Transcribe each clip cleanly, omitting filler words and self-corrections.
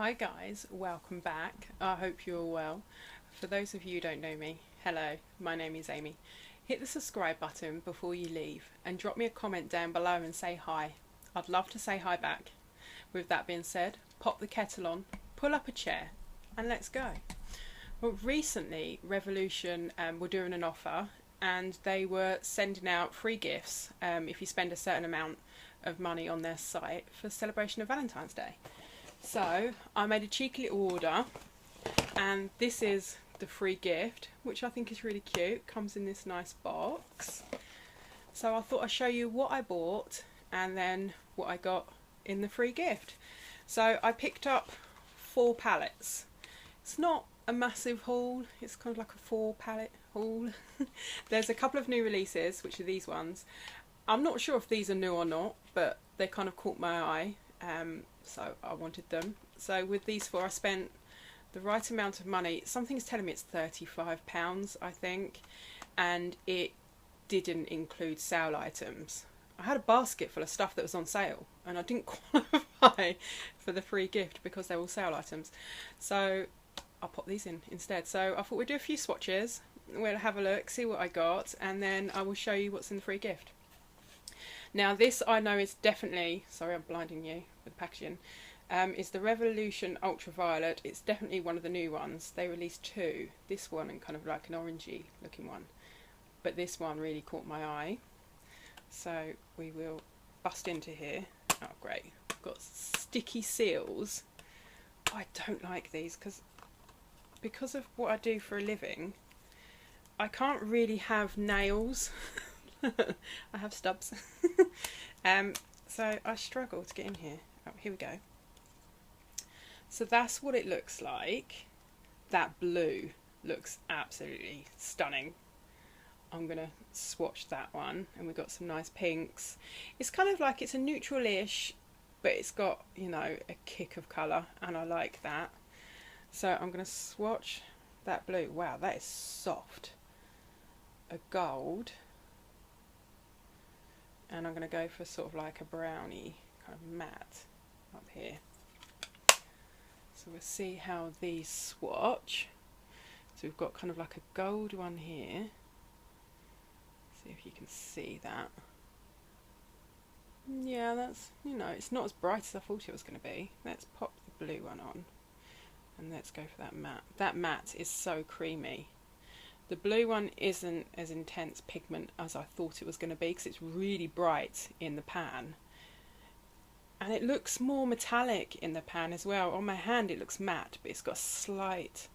Hi guys, welcome back. I hope you're all well. For those of you who don't know me, hello, my name is Amy. Hit the subscribe button before you leave and drop me a comment down below and say hi. I'd love to say hi back. With that being said, pop the kettle on, pull up a chair and let's go. Well, recently Revolution were doing an offer and they were sending out free gifts if you spend a certain amount of money on their site for celebration of Valentine's Day. So I made a cheeky little order and this is the free gift, which I think is really cute. Comes in this nice box. So I thought I'd show you what I bought and then what I got in the free gift. So I picked up 4 palettes. It's not a massive haul, it's kind of like a 4 palette haul. There's a couple of new releases, which are these ones. I'm not sure if these are new or not, but they kind of caught my eye, so I wanted them. So with these 4 I spent the right amount of money. Something's telling me it's £35 I think, and it didn't include sale items. I had a basket full of stuff that was on sale and I didn't qualify for the free gift because they're all sale items. So I'll pop these in instead. So I thought we'd do a few swatches, we'll have a look, see what I got, and then I will show you what's in the free gift. Now this I know is definitely, sorry I'm blinding you with packaging, is the Revolution Ultraviolet. It's definitely one of the new ones. They released 2, this one and kind of like an orangey looking one, but this one really caught my eye. So we will bust into here. Oh great, I've got sticky seals. I don't like these because of what I do for a living. I can't really have nails. I have stubs. So I struggle to get in here. Oh, here we go. So that's what it looks like. That blue looks absolutely stunning. I'm going to swatch that one, and we've got some nice pinks. It's kind of like, it's a neutral-ish, but it's got, you know, a kick of colour, and I like that. So I'm going to swatch that blue. Wow, that is soft. A gold. And I'm going to go for sort of like a brownie kind of matte up here. So we'll see how these swatch. So we've got kind of like a gold one here. See if you can see that. Yeah, that's, you know, it's not as bright as I thought it was going to be. Let's pop the blue one on and let's go for that matte. That matte is so creamy. The blue one isn't as intense pigment as I thought it was going to be because it's really bright in the pan. And it looks more metallic in the pan as well. On my hand it looks matte, but it's got a slight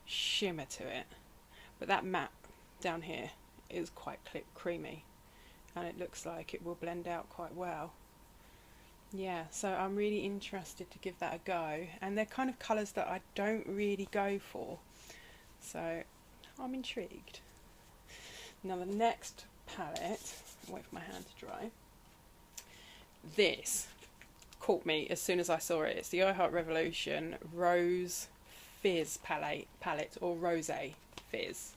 shimmer to it. But that matte down here is quite creamy, and it looks like it will blend out quite well. Yeah, so I'm really interested to give that a go, and they're kind of colours that I don't really go for, so I'm intrigued. Now the next palette, wait for my hand to dry. This caught me as soon as I saw it. It's the Heart Revolution Rose Fizz palette, or Rose Fizz.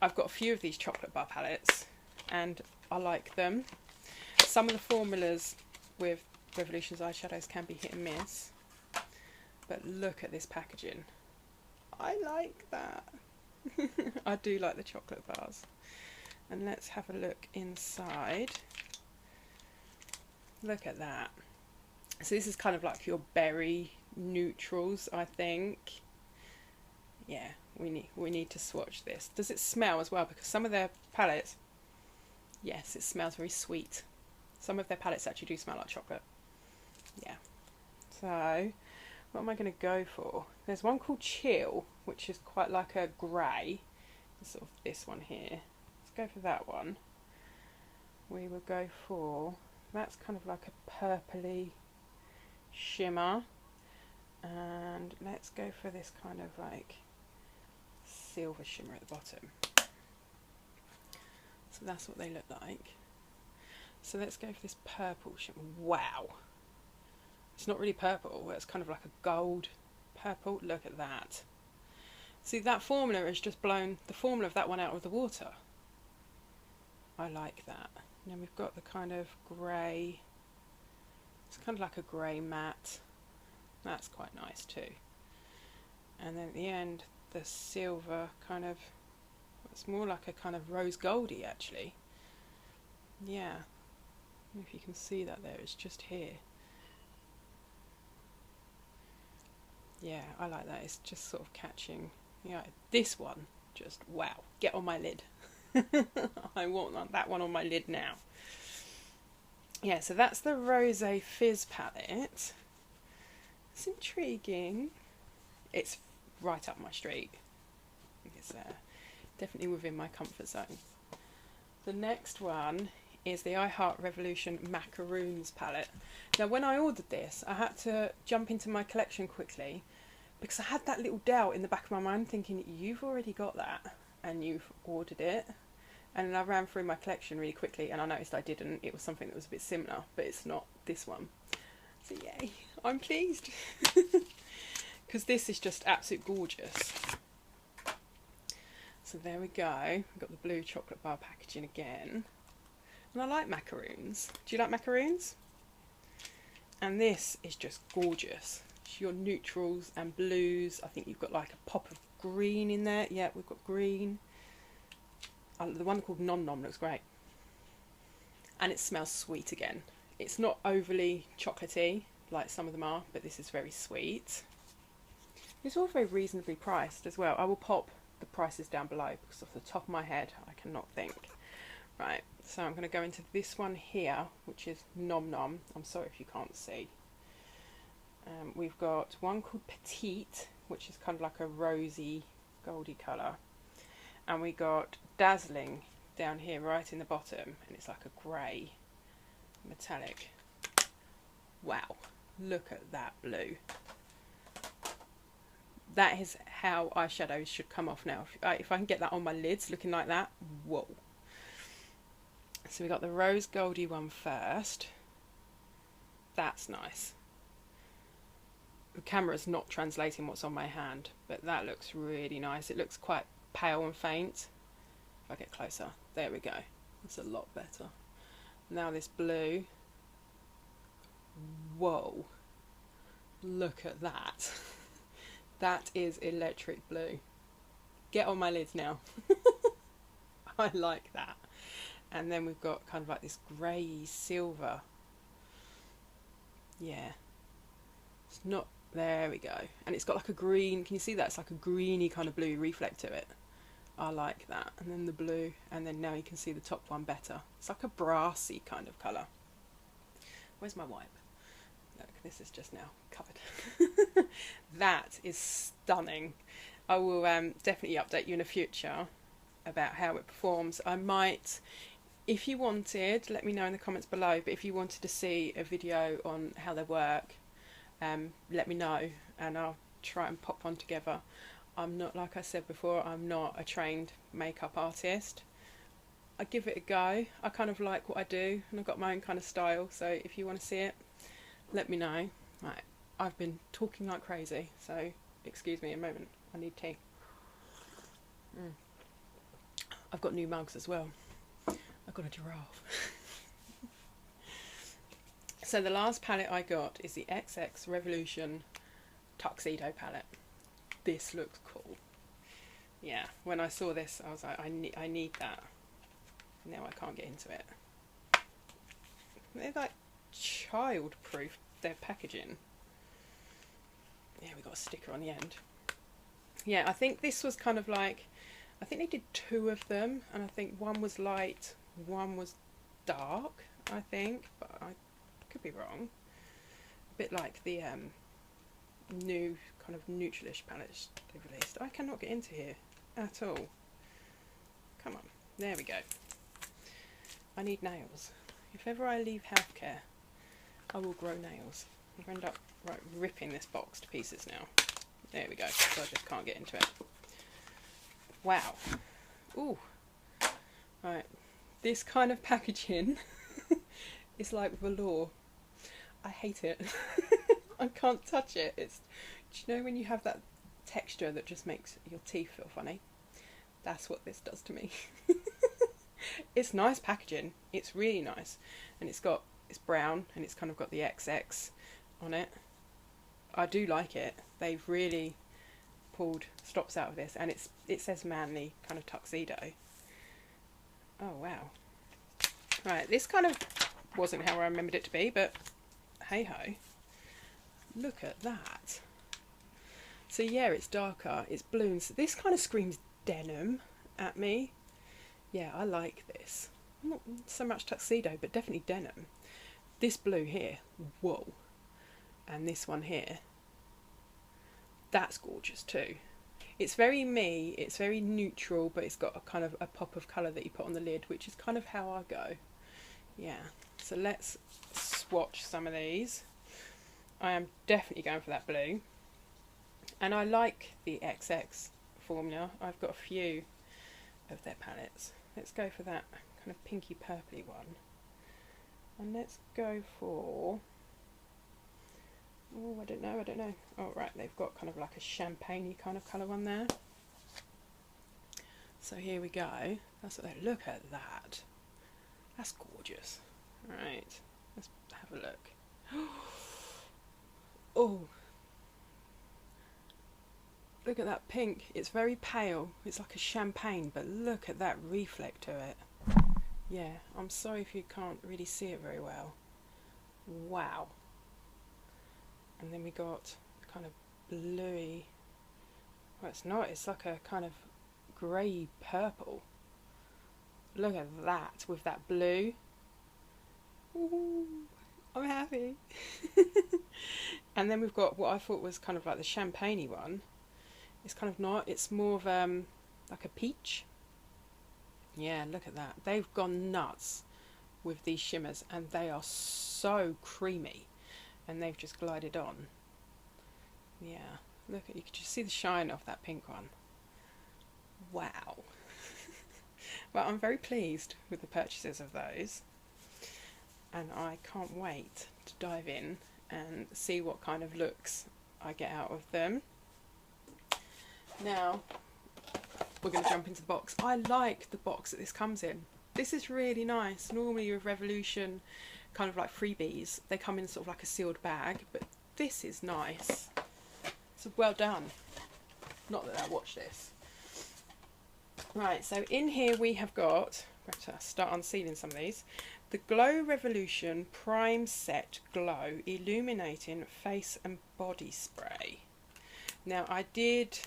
I've got a few of these chocolate bar palettes and I like them. Some of the formulas with Revolution's eyeshadows can be hit and miss, but look at this packaging. I like that. I do like the chocolate bars. And let's have a look inside. Look at that. So this is kind of like your berry neutrals, I think. Yeah, we need to swatch this. Does it smell as well? Because some of their palettes, yes, it smells very sweet. Some of their palettes actually do smell like chocolate. Yeah. So what am I going to go for? There's one called Chill, which is quite like a grey. Sort of this one here. Let's go for that one. We will go for, that's kind of like a purpley shimmer. And let's go for this kind of like silver shimmer at the bottom. So that's what they look like. So let's go for this purple shimmer. Wow, it's not really purple, it's kind of like a gold purple. Look at that. See, that formula has just blown the formula of that one out of the water. I like that. And then we've got the kind of grey, it's kind of like a grey matte That's quite nice too. And then at the end, the silver kind of, it's more like a kind of rose goldy actually. Yeah, I don't know if you can see that there, it's just here. Yeah, I like that, it's just sort of catching. Yeah, this one, just wow, get on my lid. I want that one on my lid now. Yeah, so that's the Rose Fizz palette. It's intriguing. It's right up my street. It's definitely within my comfort zone. The next one is the Iheart Revolution Macaroons palette. Now when I ordered this, I had to jump into my collection quickly because I had that little doubt in the back of my mind thinking, you've already got that and you've ordered it. And then I ran through my collection really quickly and I noticed I didn't. It was something that was a bit similar, but it's not this one. So yay, I'm pleased. Because this is just absolutely gorgeous. So there we go. I've got the blue chocolate bar packaging again. And I like macaroons. Do you like macaroons? And this is just gorgeous. It's your neutrals and blues. I think you've got like a pop of green in there. Yeah, we've got green. The one called Nom Nom looks great. And it smells sweet again. It's not overly chocolatey like some of them are, but this is very sweet. It's all very reasonably priced as well. I will pop the prices down below because off the top of my head I cannot think. Right, so I'm going to go into this one here, which is Nom Nom. I'm sorry if you can't see. We've got one called Petite, which is kind of like a rosy goldy colour. And we got Dazzling down here right in the bottom, and it's like a grey metallic. Wow, look at that blue. That is how eyeshadows should come off now. If I can get that on my lids looking like that, whoa. So we got the rose goldy one first. That's nice. The camera's not translating what's on my hand, but that looks really nice. It looks quite pale and faint. If I get closer, there we go. That's a lot better. Now this blue. Whoa. Look at that. That is electric blue. Get on my lids now. I like that. And then we've got kind of like this grey silver. Yeah. It's not, there we go. And it's got like a green, can you see that? It's like a greeny kind of blue reflect to it. I like that. And then the blue, and then now you can see the top one better. It's like a brassy kind of colour. Where's my wipe? Look, this is just now covered. That is stunning. I will definitely update you in the future about how it performs. I might, if you wanted, let me know in the comments below, but if you wanted to see a video on how they work, let me know and I'll try and pop one together. I'm not, like I said before, I'm not a trained makeup artist. I give it a go. I kind of like what I do and I've got my own kind of style, so if you want to see it, let me know. Right, I've been talking like crazy, so excuse me a moment, I need tea. I've got new mugs as well. I've got a giraffe. So the last palette I got is the XX Revolution Tuxedo palette. This looks cool. Yeah, when I saw this I was like, I need that. Now I can't get into it. They're like child-proof, their packaging. Yeah, we got a sticker on the end. Yeah, I think this was kind of like, I think they did two of them, and I think one was light, one was dark, I think, but I could be wrong. A bit like the new kind of neutralish palettes they released. I cannot get into here at all. Come on, there we go. I need nails. If ever I leave healthcare, I will grow nails. I'm going to end up ripping this box to pieces now. There we go, so I just can't get into it. Wow. Ooh. Right, this kind of packaging is like velour. I hate it. I can't touch it. It's, do you know when you have that texture that just makes your teeth feel funny? That's what this does to me. It's nice packaging. It's really nice. And it's brown and it's kind of got the XX on it. I do like it. They've really pulled stops out of this, and it says manly kind of tuxedo. Oh wow. Right, this kind of wasn't how I remembered it to be, but hey ho. Look at that. So yeah, it's darker, it's blue, and so this kind of screams denim at me. Yeah, I like this. Not so much tuxedo, but definitely denim. This blue here, whoa. And this one here, that's gorgeous too. It's very me, it's very neutral, but it's got a kind of a pop of colour that you put on the lid, which is kind of how I go. Yeah, so let's swatch some of these. I am definitely going for that blue. And I like the XX formula. I've got a few of their palettes. Let's go for that kind of pinky purpley one. And let's go for... oh, I don't know. Oh, right, they've got kind of like a champagne-y kind of colour one there. So here we go. That's what they look at that. That's gorgeous. Right, let's have a look. Oh, look at that pink. It's very pale. It's like a champagne, but look at that reflect to it. Yeah, I'm sorry if you can't really see it very well. Wow. And then we got kind of bluey. Well, it's not. It's like a kind of grey purple. Look at that with that blue. Ooh, I'm happy. And then we've got what I thought was kind of like the champagne-y one. It's kind of not. It's more of like a peach. Yeah, look at that. They've gone nuts with these shimmers, and they are so creamy. And they've just glided on. Yeah, look at, you can just see the shine off that pink one. Wow. Well, I'm very pleased with the purchases of those, and I can't wait to dive in and see what kind of looks I get out of them. Now we're going to jump into the box. I like the box that this comes in. This is really nice. Normally with Revolution kind of like freebies, they come in sort of like a sealed bag, but this is nice. So well done. Not that I watch this. Right, so in here we have got, I'm going to start unsealing some of these, the Glow Revolution Prime Set Glow Illuminating Face and Body Spray. Now I did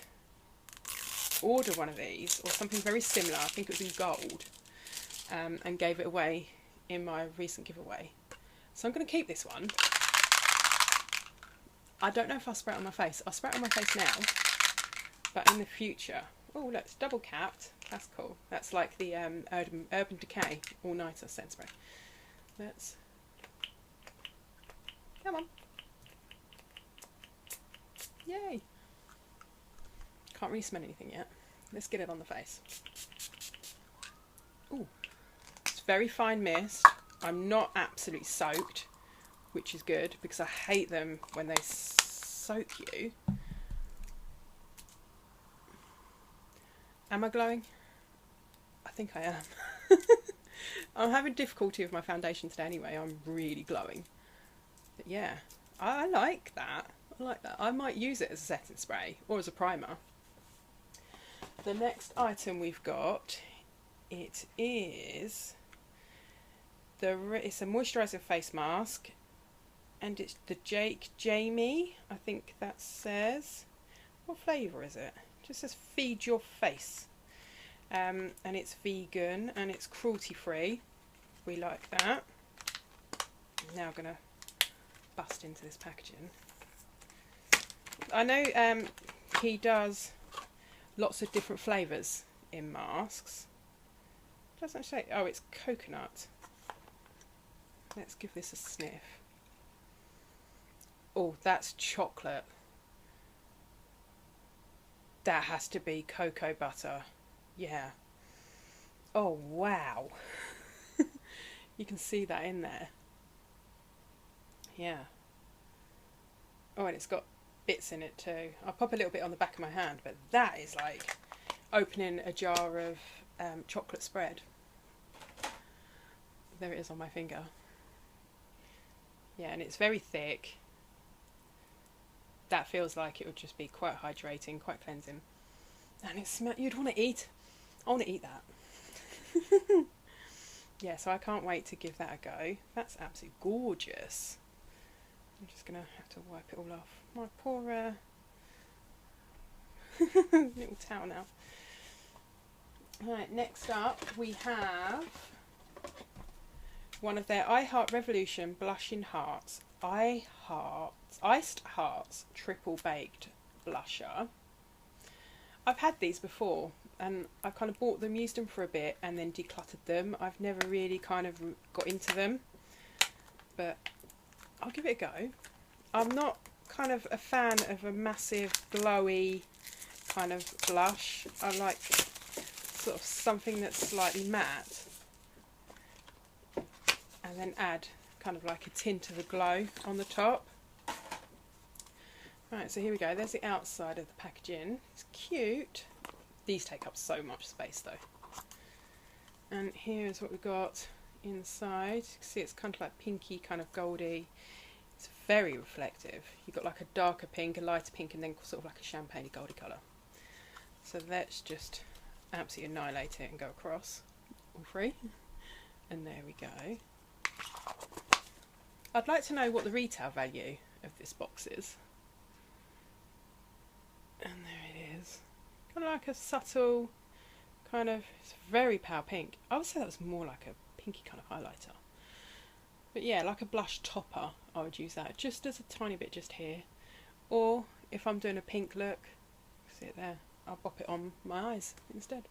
order one of these, or something very similar, I think it was in gold, and gave it away in my recent giveaway. So I'm going to keep this one. I don't know if I'll spray it on my face. I'll spray it on my face now, but in the future. Oh look, it's double capped. That's cool. That's like the Urban Decay all-nighter scent spray. Let's... come on. Yay. Can't really smell anything yet. Let's get it on the face. Ooh. It's very fine mist. I'm not absolutely soaked, which is good because I hate them when they soak you. Am I glowing? I think I am. I'm having difficulty with my foundation today anyway. I'm really glowing. But yeah, I like that. I like that. I might use it as a setting spray or as a primer. The next item we've got, it is it's a moisturizer face mask, and it's the Jamie, I think that says. What flavour is it? It just says feed your face, and it's vegan and it's cruelty free. We like that. Now I'm gonna bust into this packaging. I know he does lots of different flavours in masks. Doesn't say. Oh, it's coconut. Let's give this a sniff. Oh, that's chocolate. That has to be cocoa butter. Yeah. Oh, wow. You can see that in there. Yeah. Oh, and it's got bits in it too. I'll pop a little bit on the back of my hand, but that is like opening a jar of chocolate spread. There it is on my finger. Yeah, and it's very thick. that feels like it would just be quite hydrating, quite cleansing. And it smells, you'd want to eat. I want to eat that. Yeah, so I can't wait to give that a go. That's absolutely gorgeous. I'm just going to have to wipe it all off. My poor little towel now. Right, next up we have one of their Iheart Revolution Blushing Hearts. Iced Hearts Triple Baked Blusher. I've had these before and I've kind of bought them, used them for a bit and then decluttered them. I've never really kind of got into them, but I'll give it a go. I'm not kind of a fan of a massive glowy kind of blush. I like sort of something that's slightly matte and then add kind of like a tint of a glow on the top. Right, so here we go. There's the outside of the packaging. It's cute. These take up so much space though. And here's what we've got inside. You can see it's kind of like pinky, kind of goldy. It's very reflective. You've got like a darker pink, a lighter pink, and then sort of like a champagne goldy colour. So let's just absolutely annihilate it and go across all three. And there we go. I'd like to know what the retail value of this box is. And there it is. Kind of like a subtle, kind of, it's very pale pink. I would say that was more like a pinky kind of highlighter. But yeah, like a blush topper, I would use that just as a tiny bit just here. Or if I'm doing a pink look, see it there, I'll pop it on my eyes instead.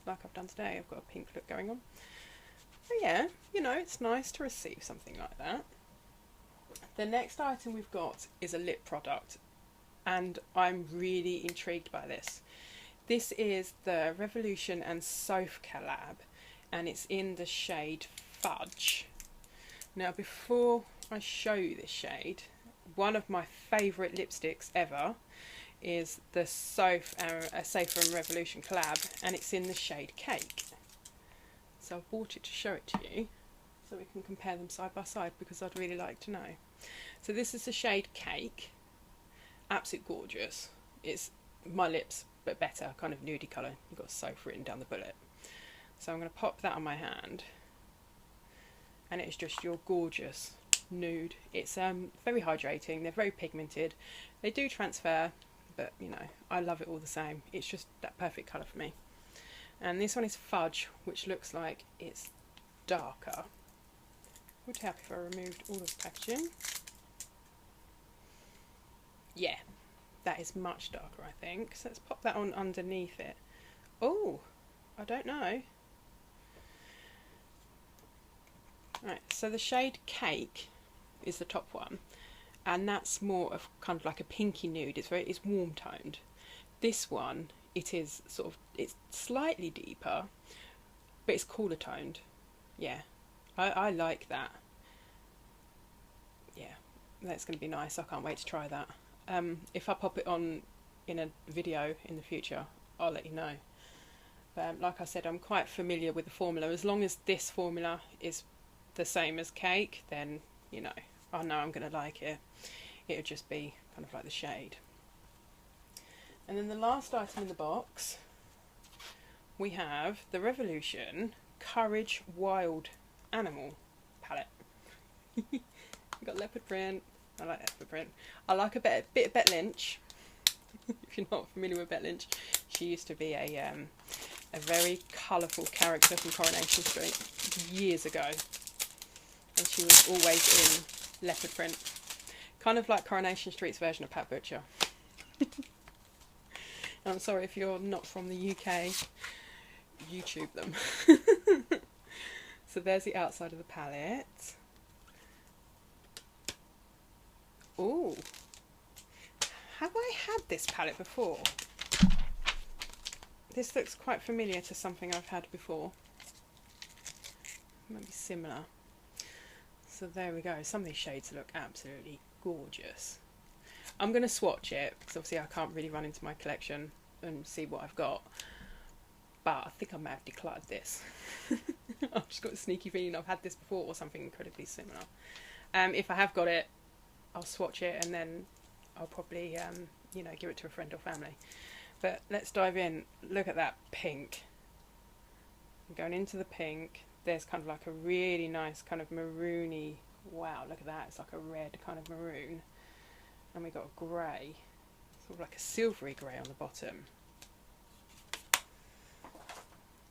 Like I've done today, I've got a pink look going on. But yeah, you know, it's nice to receive something like that. The next item we've got is a lip product, and I'm really intrigued by this. This is the Revolution and Soph collab, and it's in the shade Fudge. Now before I show you this shade, one of my favourite lipsticks ever is the Soph and Revolution collab, and it's in the shade Cake. So I bought it to show it to you so we can compare them side by side, because I'd really like to know. So this is the shade Cake. Absolute gorgeous. It's my lips but better, kind of nudie colour. You've got Soph written down the bullet. So I'm going to pop that on my hand, and it's just your gorgeous nude. It's very hydrating. They're very pigmented. They do transfer, but you know, I love it all the same. It's just that perfect colour for me. And this one is Fudge, which looks like it's darker. Would help if I removed all of the packaging. Yeah, that is much darker, I think. So let's pop that on underneath it. Oh, I don't know. Right, so the shade Cake is the top one, and that's more of kind of like a pinky nude. It's warm toned. This one, it is sort of, it's slightly deeper, but it's cooler toned. Yeah, I like that. Yeah, that's going to be nice. I can't wait to try that. If I pop it on in a video in the future, I'll let you know. But like I said, I'm quite familiar with the formula. As long as this formula is the same as Cake, then, you know, I know I'm going to like it. It'll just be kind of like the shade. And then the last item in the box, we have the Revolution Courage Wild Animal palette. We've got leopard print. I like leopard print. I like a bit of Bette Lynch. If you're not familiar with Bette Lynch, she used to be a very colourful character from Coronation Street years ago, and she was always in leopard print, kind of like Coronation Street's version of Pat Butcher. I'm sorry if you're not from the UK, YouTube them. So there's the outside of the palette. Oh, have I had this palette before? This looks quite familiar to something I've had before. Maybe similar. So there we go. Some of these shades look absolutely gorgeous. I'm going to swatch it, because obviously I can't really run into my collection and see what I've got. But I think I might have decluttered this. I've just got a sneaky feeling I've had this before or something incredibly similar. If I have got it, I'll swatch it and then I'll probably you know, give it to a friend or family. But let's dive in. Look at that pink. I'm going into the pink. There's kind of like a really nice kind of maroony, wow, look at that, it's like a red kind of maroon. And we got a grey, sort of like a silvery grey on the bottom.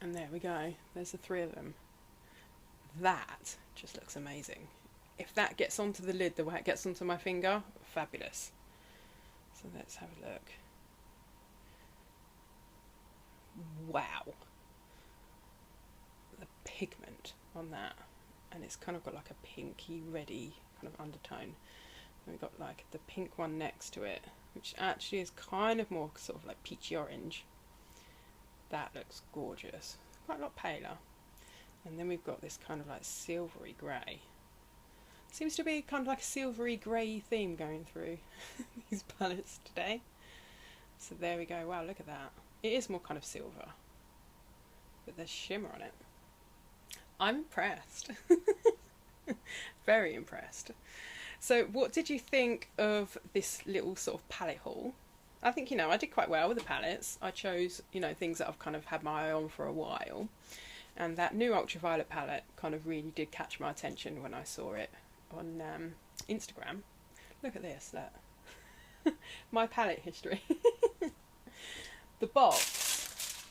And there we go, there's the three of them. That just looks amazing. If that gets onto the lid the way it gets onto my finger, fabulous. So let's have a look. Wow. The pigment on that. And it's kind of got like a pinky reddy kind of undertone. And we've got like the pink one next to it, which actually is kind of more sort of like peachy orange. That looks gorgeous. Quite a lot paler. And then we've got this kind of like silvery grey. Seems to be kind of like a silvery grey theme going through these palettes today. So there we go. Wow, look at that. It is more kind of silver, but there's shimmer on it. I'm impressed. Very impressed. So what did you think of this little sort of palette haul? I think, you know, I did quite well with the palettes. I chose, you know, things that I've kind of had my eye on for a while. And that new Ultraviolet palette kind of really did catch my attention when I saw it on Instagram. Look at this, look. My palette history. The box,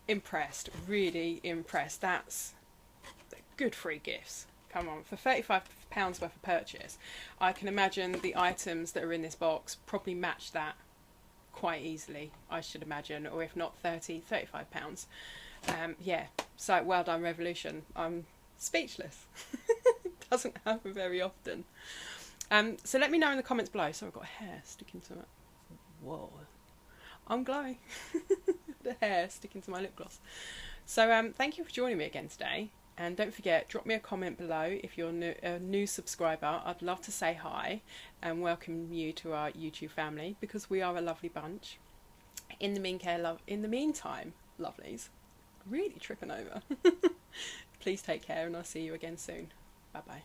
impressed, really impressed. That's good free gifts. Come on, for £35 worth of purchase, I can imagine the items that are in this box probably match that quite easily, I should imagine, or if not £35. Yeah, so well done, Revolution. I'm speechless. Doesn't happen very often. So let me know in the comments below. So I've got hair sticking to it. Whoa. I'm glowing. The hair sticking to my lip gloss. So thank you for joining me again today, and don't forget, drop me a comment below if you're a new subscriber. I'd love to say hi and welcome you to our YouTube family, because we are a lovely bunch. In the meantime, lovelies, really tripping over. Please take care, and I'll see you again soon. Bye bye.